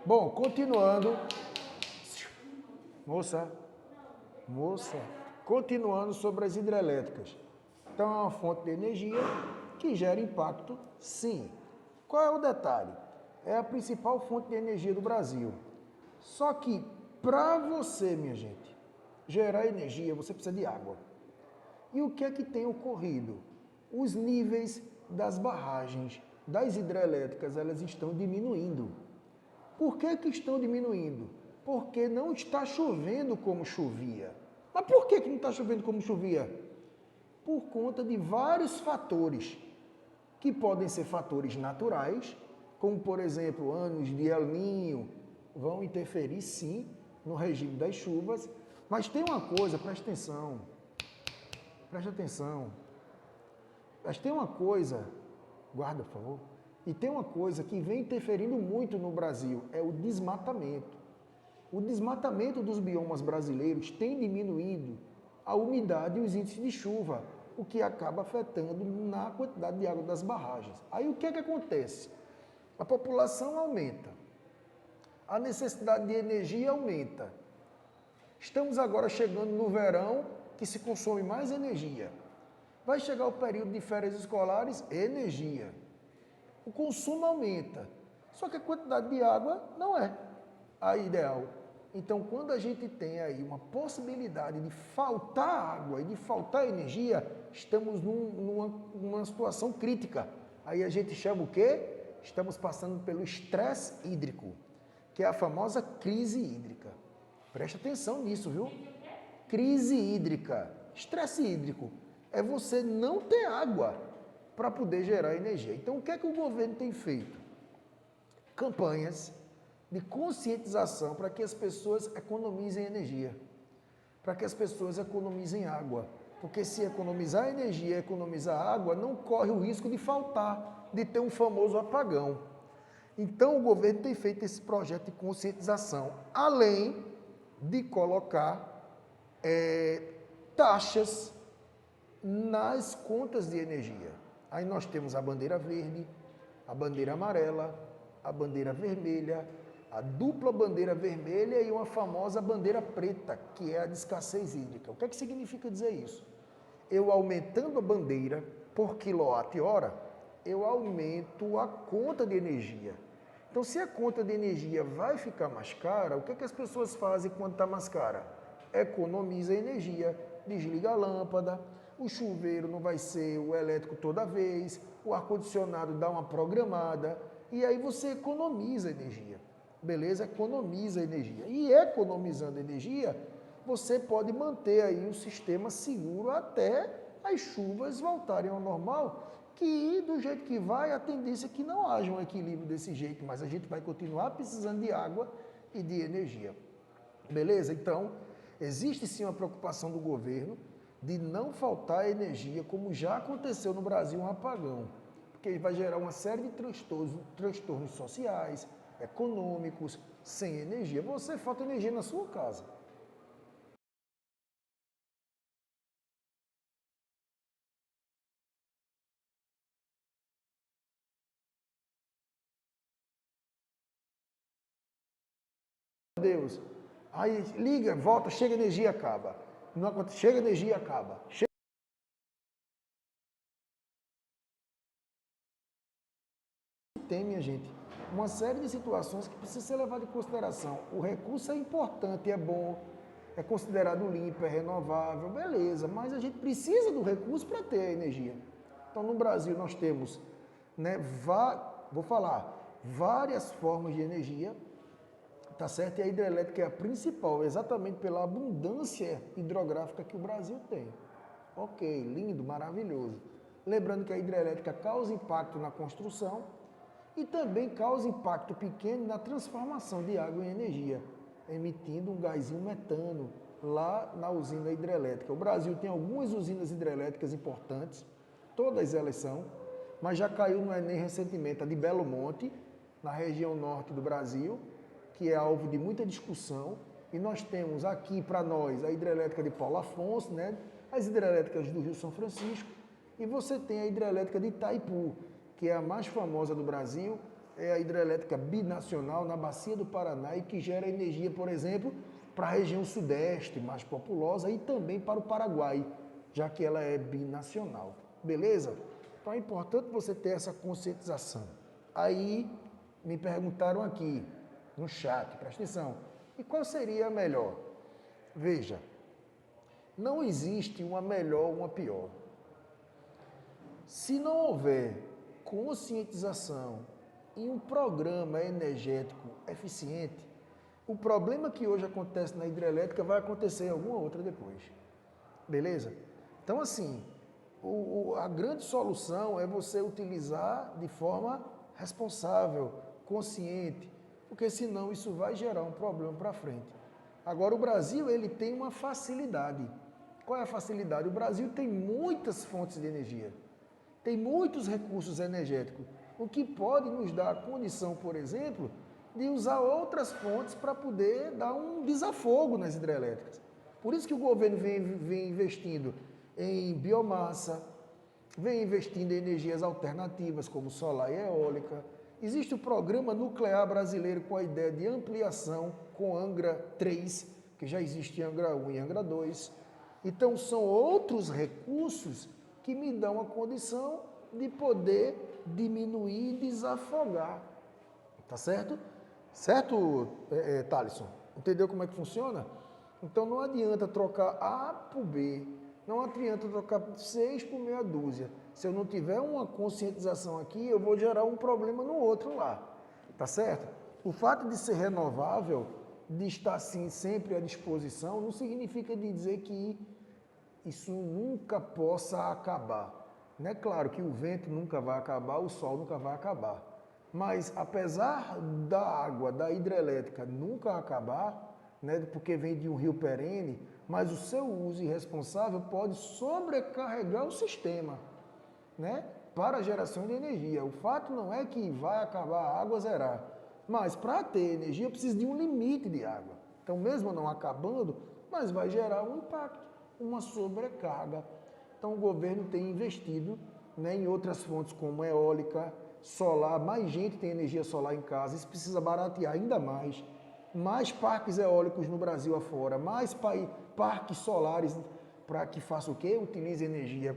Bom, continuando. Moça, continuando sobre as hidrelétricas. Então, é uma fonte de energia que gera impacto, sim. Qual é o detalhe? É a principal fonte de energia do Brasil. Só que, para você, minha gente, gerar energia, você precisa de água. E o que é que tem ocorrido? Os níveis das barragens das hidrelétricas, elas estão diminuindo. Por que estão diminuindo? Porque não está chovendo como chovia. Mas por que não está chovendo como chovia? Por conta de vários fatores, que podem ser fatores naturais, como por exemplo, anos de El Niño, vão interferir sim no regime das chuvas, mas tem uma coisa, preste atenção, mas tem uma coisa, guarda por favor, e tem uma coisa que vem interferindo muito no Brasil, é o desmatamento. O desmatamento dos biomas brasileiros tem diminuído a umidade e os índices de chuva, o que acaba afetando na quantidade de água das barragens. Aí o que é que acontece? A população aumenta, a necessidade de energia aumenta. Estamos agora chegando no verão, que se consome mais energia. Vai chegar o período de férias escolares, energia. O consumo aumenta, só que a quantidade de água não é a ideal. Então, quando a gente tem aí uma possibilidade de faltar água e de faltar energia, estamos numa situação crítica. Aí a gente chama o quê? Estamos passando pelo estresse hídrico, que é a famosa crise hídrica. Preste atenção nisso, viu? Crise hídrica, estresse hídrico, é você não ter água para poder gerar energia. Então, o que é que o governo tem feito? Campanhas de conscientização para que as pessoas economizem energia, para que as pessoas economizem água. Porque se economizar energia, economizar água, não corre o risco de faltar, de ter um famoso apagão. Então, o governo tem feito esse projeto de conscientização, além de colocar taxas nas contas de energia. Aí nós temos a bandeira verde, a bandeira amarela, a bandeira vermelha, a dupla bandeira vermelha e uma famosa bandeira preta, que é a de escassez hídrica. O que é que significa dizer isso? Eu aumentando a bandeira por quilowatt-hora, eu aumento a conta de energia. Então, se a conta de energia vai ficar mais cara, o que é que as pessoas fazem quando está mais cara? Economiza energia, desliga a lâmpada, o chuveiro não vai ser o elétrico toda vez, o ar-condicionado dá uma programada, e aí você economiza energia, beleza? Economiza energia. E economizando energia, você pode manter aí o sistema seguro até as chuvas voltarem ao normal, que do jeito que vai, a tendência é que não haja um equilíbrio desse jeito, mas a gente vai continuar precisando de água e de energia. Beleza? Então, existe sim uma preocupação do governo de não faltar energia, como já aconteceu no Brasil, um apagão, porque vai gerar uma série de transtornos sociais, econômicos, sem energia. Você falta energia na sua casa. Deus. Aí liga, volta, chega energia, acaba. Não acontece, chega energia, acaba. Tem, minha gente, uma série de situações que precisa ser levada em consideração. O recurso é importante, é bom, é considerado limpo, é renovável, beleza, mas a gente precisa do recurso para ter a energia. Então, no Brasil, nós temos, né, vou falar, várias formas de energia, tá certo? E a hidrelétrica é a principal, exatamente pela abundância hidrográfica que o Brasil tem. Ok, lindo, maravilhoso. Lembrando que a hidrelétrica causa impacto na construção e também causa impacto pequeno na transformação de água em energia, emitindo um gásinho metano lá na usina hidrelétrica. O Brasil tem algumas usinas hidrelétricas importantes, todas elas são, mas já caiu no Enem recentemente a de Belo Monte, na região norte do Brasil, que é alvo de muita discussão, e nós temos aqui para nós a hidrelétrica de Paulo Afonso, né? As hidrelétricas do Rio São Francisco, e você tem a hidrelétrica de Itaipu, que é a mais famosa do Brasil, é a hidrelétrica binacional na Bacia do Paraná e que gera energia, por exemplo, para a região sudeste, mais populosa, e também para o Paraguai, já que ela é binacional. Beleza? Então é importante você ter essa conscientização. Aí me perguntaram aqui no chat, presta atenção, e qual seria a melhor? Veja, não existe uma melhor ou uma pior. Se não houver conscientização e um programa energético eficiente, o problema que hoje acontece na hidrelétrica vai acontecer em alguma outra depois. Beleza? Então, assim, a grande solução é você utilizar de forma responsável, consciente, porque senão isso vai gerar um problema para frente. Agora, o Brasil, ele tem uma facilidade. Qual é a facilidade? O Brasil tem muitas fontes de energia, tem muitos recursos energéticos, o que pode nos dar a condição, por exemplo, de usar outras fontes para poder dar um desafogo nas hidrelétricas. Por isso que o governo vem investindo em biomassa, vem investindo em energias alternativas, como solar e eólica. Existe o Programa Nuclear Brasileiro com a ideia de ampliação com Angra 3, que já existe em Angra 1 e Angra 2. Então, são outros recursos que me dão a condição de poder diminuir e desafogar. Tá certo? Certo, Thalisson? Entendeu como é que funciona? Então não adianta trocar A por B, não adianta trocar 6 por meia dúzia. Se eu não tiver uma conscientização aqui, eu vou gerar um problema no outro lá. Tá certo? O fato de ser renovável, de estar assim sempre à disposição, não significa dizer que isso nunca possa acabar. Não é claro que o vento nunca vai acabar, o sol nunca vai acabar. Mas apesar da água, da hidrelétrica nunca acabar, né, porque vem de um rio perene, mas o seu uso irresponsável pode sobrecarregar o sistema, né, para a geração de energia. O fato não é que vai acabar a água zerar, mas para ter energia precisa de um limite de água. Então mesmo não acabando, mas vai gerar um impacto, uma sobrecarga. Então o governo tem investido, né, em outras fontes como eólica, solar, mais gente tem energia solar em casa, isso precisa baratear ainda mais parques eólicos no Brasil afora, mais parques solares para que faça o quê? Utilize energia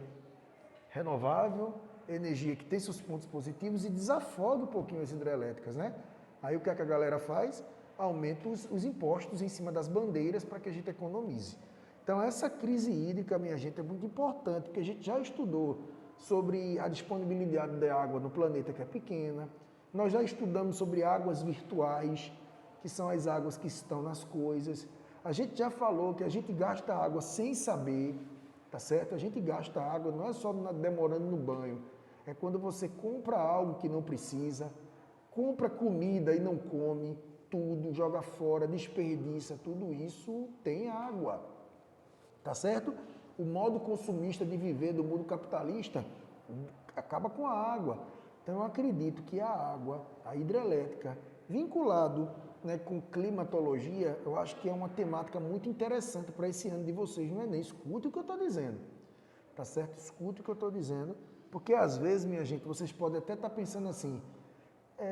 renovável, energia que tem seus pontos positivos e desafogue um pouquinho as hidrelétricas, né? Aí o que é que a galera faz? Aumenta os impostos em cima das bandeiras para que a gente economize. Então essa crise hídrica, minha gente, é muito importante, porque a gente já estudou sobre a disponibilidade de água no planeta que é pequena. Nós já estudamos sobre águas virtuais, que são as águas que estão nas coisas. A gente já falou que a gente gasta água sem saber, tá certo? A gente gasta água, não é só demorando no banho, é quando você compra algo que não precisa, compra comida e não come, tudo, joga fora, desperdiça, tudo isso tem água, tá certo? O modo consumista de viver do mundo capitalista acaba com a água. Então eu acredito que a água, a hidrelétrica, vinculado, né, com climatologia, eu acho que é uma temática muito interessante para esse ano de vocês no Enem. Escute o que eu estou dizendo, tá certo? Escute o que eu estou dizendo, porque às vezes, minha gente, vocês podem até estar pensando assim,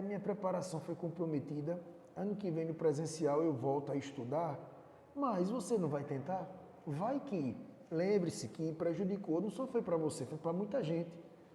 minha preparação foi comprometida, ano que vem no presencial eu volto a estudar, mas você não vai tentar? Vai que... Lembre-se que prejudicou, não só foi para você, foi para muita gente.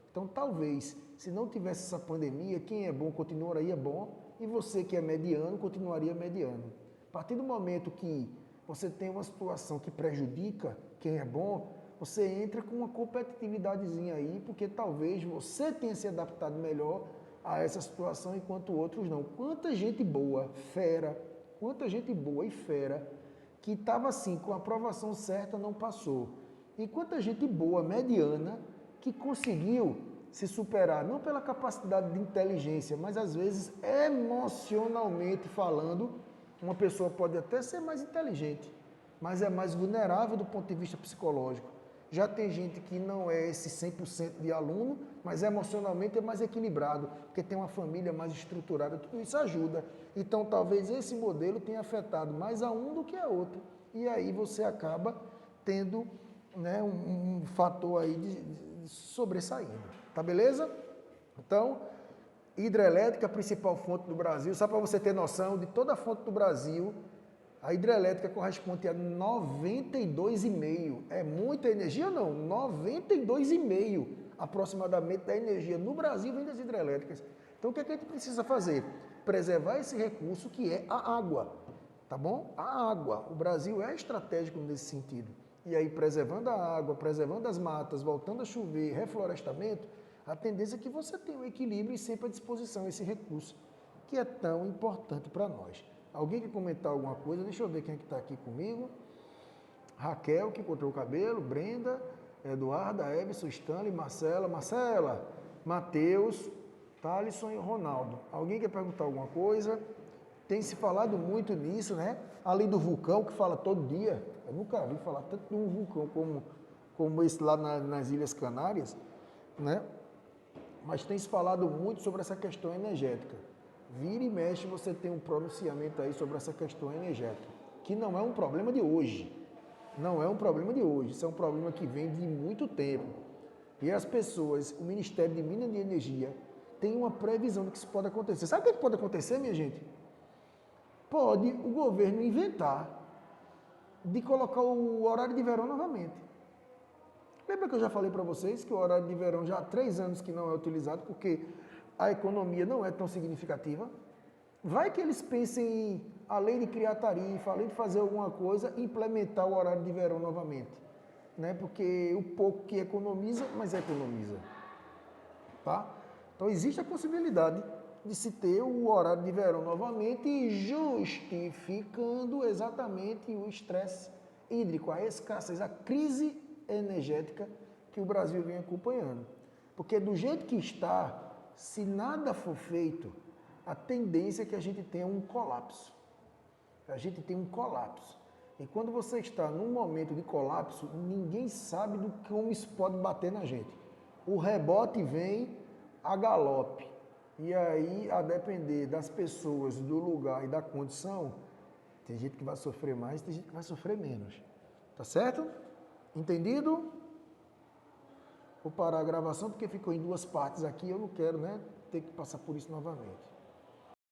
Então, talvez, se não tivesse essa pandemia, quem é bom continuaria bom e você que é mediano continuaria mediano. A partir do momento que você tem uma situação que prejudica quem é bom, você entra com uma competitividadezinha aí, porque talvez você tenha se adaptado melhor a essa situação enquanto outros não. Quanta gente boa, fera, quanta gente boa e fera que estava assim, com a aprovação certa, não passou. E quanta gente boa, mediana, que conseguiu se superar, não pela capacidade de inteligência, mas às vezes emocionalmente falando, uma pessoa pode até ser mais inteligente, mas é mais vulnerável do ponto de vista psicológico. Já tem gente que não é esse 100% de aluno, mas emocionalmente é mais equilibrado, porque tem uma família mais estruturada, tudo isso ajuda. Então, talvez esse modelo tenha afetado mais a um do que a outro. E aí você acaba tendo, né, fator aí de sobressaindo. Tá beleza? Então, Hidrelétrica, a principal fonte do Brasil, só para você ter noção, de toda a fonte do Brasil, a hidrelétrica corresponde a 92,5%. É muita energia? Não, 92,5% aproximadamente da energia no Brasil vem das hidrelétricas. Então o que é que a gente precisa fazer? Preservar esse recurso que é a água, tá bom? A água. O Brasil é estratégico nesse sentido. E aí, preservando a água, preservando as matas, voltando a chover, reflorestamento, a tendência é que você tenha um equilíbrio e sempre à disposição esse recurso, que é tão importante para nós. Alguém quer comentar alguma coisa? Deixa eu ver quem é que está aqui comigo. Raquel, que cortou o cabelo, Brenda, Eduarda, Everson, Stanley, Marcela, Matheus, Thalisson e Ronaldo. Alguém quer perguntar alguma coisa? Tem se falado muito nisso, né? Além do vulcão, que fala todo dia. Eu nunca vi falar tanto de um vulcão como esse lá nas Ilhas Canárias, né? Mas tem se falado muito sobre essa questão energética. Vira e mexe, você tem um pronunciamento aí sobre essa questão energética, que não é um problema de hoje. Não é um problema de hoje, isso é um problema que vem de muito tempo. E as pessoas, o Ministério de Minas e Energia, tem uma previsão de que isso pode acontecer. Sabe o que pode acontecer, minha gente? Pode o governo inventar de colocar o horário de verão novamente. Lembra que eu já falei para vocês que o horário de verão já há 3 anos que não é utilizado porque a economia não é tão significativa? Vai que eles pensem em, além de criar tarifa, além de fazer alguma coisa, implementar o horário de verão novamente. Né? Porque o pouco que economiza, mas economiza. Tá? Então existe a possibilidade de se ter o horário de verão novamente, justificando exatamente o estresse hídrico, a escassez, a crise energética que o Brasil vem acompanhando. Porque do jeito que está, se nada for feito, a tendência é que a gente tenha um colapso. A gente tem um colapso. E quando você está num momento de colapso, ninguém sabe do como isso pode bater na gente. O rebote vem a galope. E aí, a depender das pessoas, do lugar e da condição, tem gente que vai sofrer mais, tem gente que vai sofrer menos. Tá certo? Entendido? Vou parar a gravação porque ficou em 2 partes aqui, eu não quero, né, ter que passar por isso novamente.